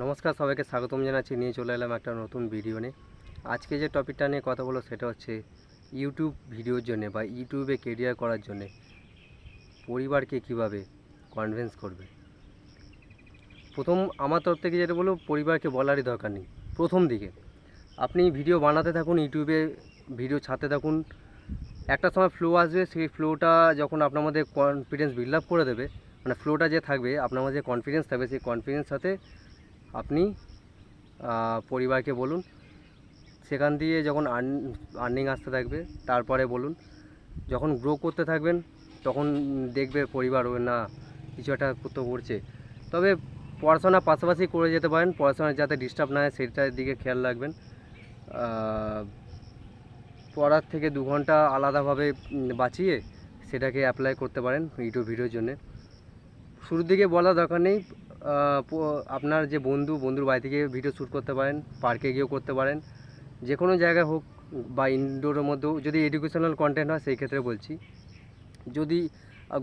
নমস্কার, সবাইকে স্বাগতম জানাচ্ছি। নিয়ে চলে এলাম একটা নতুন ভিডিও নিয়ে। আজকে যে টপিকটা নিয়ে কথা বলবো সেটা হচ্ছে ইউটিউব ভিডিওর জন্যে বা ইউটিউবে কেরিয়ার করার জন্যে পরিবারকে কিভাবে কনভিন্স করবে। প্রথম আমার তরফ থেকে যেটা বলবো, পরিবারকে বলারই দরকার নেই। প্রথম দিকে আপনি ভিডিও বানাতে থাকুন, ইউটিউবে ভিডিও ছাড়তে থাকুন। একটা সময় ফ্লো আসবে, সেই ফ্লোটা যখন আপনার মধ্যে কনফিডেন্স বিল্ড আপ করে দেবে, মানে ফ্লোটা যে থাকবে আপনার মধ্যে কনফিডেন্স থাকবে, সেই কনফিডেন্স সাথে আপনি পরিবারকে বলুন। সেখান দিয়ে যখন আর্নিং আসতে থাকবে তারপরে বলুন। যখন গ্রো করতে থাকবেন তখন দেখবে পরিবার না কিছু একটা করতে করছে। তবে পড়াশোনার পাশাপাশি করে যেতে পারেন, পড়াশোনার যাতে ডিস্টার্ব না হয় সেটার দিকে খেয়াল রাখবেন। পড়ার থেকে 2 ঘন্টা আলাদাভাবে বাঁচিয়ে সেটাকে অ্যাপ্লাই করতে পারেন ইউটিউব ভিডিওর জন্যে। শুরুর দিকে বলা দরকার নেই। আপনার যে বন্ধুর বাড়ি থেকে ভিডিও শ্যুট করতে পারেন, পার্কে গিয়েও করতে পারেন, যে কোনো জায়গায় হোক, বা ইনডোরের মধ্যেও যদি এডুকেশনাল কন্টেন্ট হয় সেই ক্ষেত্রে বলছি। যদি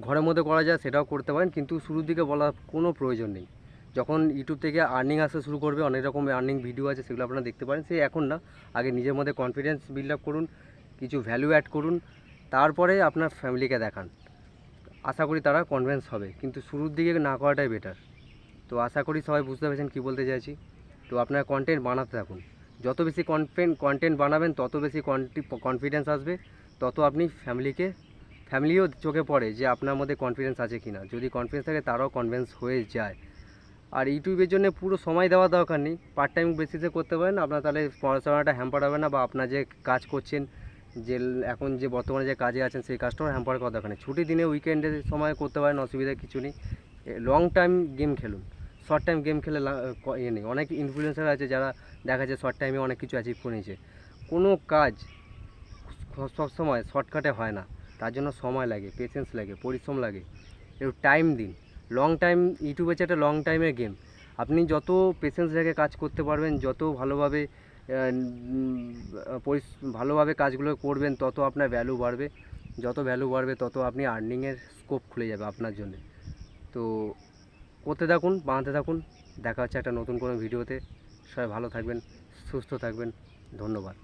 ঘরের মধ্যে করা যায় সেটাও করতে পারেন, কিন্তু শুরুর দিকে বলার কোনো প্রয়োজন নেই। যখন ইউটিউব থেকে আর্নিং আসতে শুরু করবে, অনেক রকম আর্নিং ভিডিও আছে, সেগুলো আপনারা দেখতে পারেন। সেই এখন না, আগে নিজের মধ্যে কনফিডেন্স বিল্ড আপ করুন, কিছু ভ্যালু অ্যাড করুন, তারপরে আপনার ফ্যামিলিকে দেখান। আশা করি তারা কনভিন্স হবে, কিন্তু শুরুর দিকে না করাটাই বেটার। তো আশা করি সবাই বুঝতে পেরেছেন কী বলতে চাইছি। তো আপনার কন্টেন্ট বানাতে থাকুন। যত বেশি কন্টেন্ট বানাবেন তত বেশি কনফিডেন্স আসবে, তত আপনি ফ্যামিলিও চোখে পড়ে যে আপনার মধ্যে কনফিডেন্স আছে কি না। যদি কনফিডেন্স থাকে তারাও কনভিন্স হয়ে যায়। আর ইউটিউবের জন্য পুরো সময় দেওয়া দরকার নেই, পার্ট টাইম বেসিসে করতে পারেন। আপনার তাহলে পড়াশোনাটা হ্যাম্পার হবে না, বা আপনার যে কাজ করছেন, যে এখন যে বর্তমানে যে কাজে আছেন সেই কাজটাও হ্যাম্পার করার দরকার নেই। ছুটির দিনে উইকেন্ডের সময় করতে পারেন, অসুবিধা কিছু নেই। লং টাইম গেম খেলুন, শর্ট টাইম গেম খেলে নেই। অনেক ইনফ্লুয়েন্সার আছে যারা দেখা যায় শর্ট টাইমে অনেক কিছু অ্যাচিভ করে নিয়েছে। কোনো কাজ সবসময় শর্টকাটে হয় না, তার জন্য সময় লাগে, পেশেন্স লাগে, পরিশ্রম লাগে, একটু টাইম দিন। লং টাইম ইউটিউব হচ্ছে একটা লং টাইমের গেম। আপনি যত পেশেন্স রেখে কাজ করতে পারবেন, যত ভালোভাবে কাজগুলো করবেন, তত আপনার ভ্যালু বাড়বে। যত ভ্যালু বাড়বে তত আপনি আর্নিংয়ের স্কোপ খুলে যাবে আপনার জন্য। তো করতে থাকুন, বানাতে থাকুন। দেখা হচ্ছে একটা নতুন কোনো ভিডিওতে। সবাই ভালো থাকবেন, সুস্থ থাকবেন। ধন্যবাদ।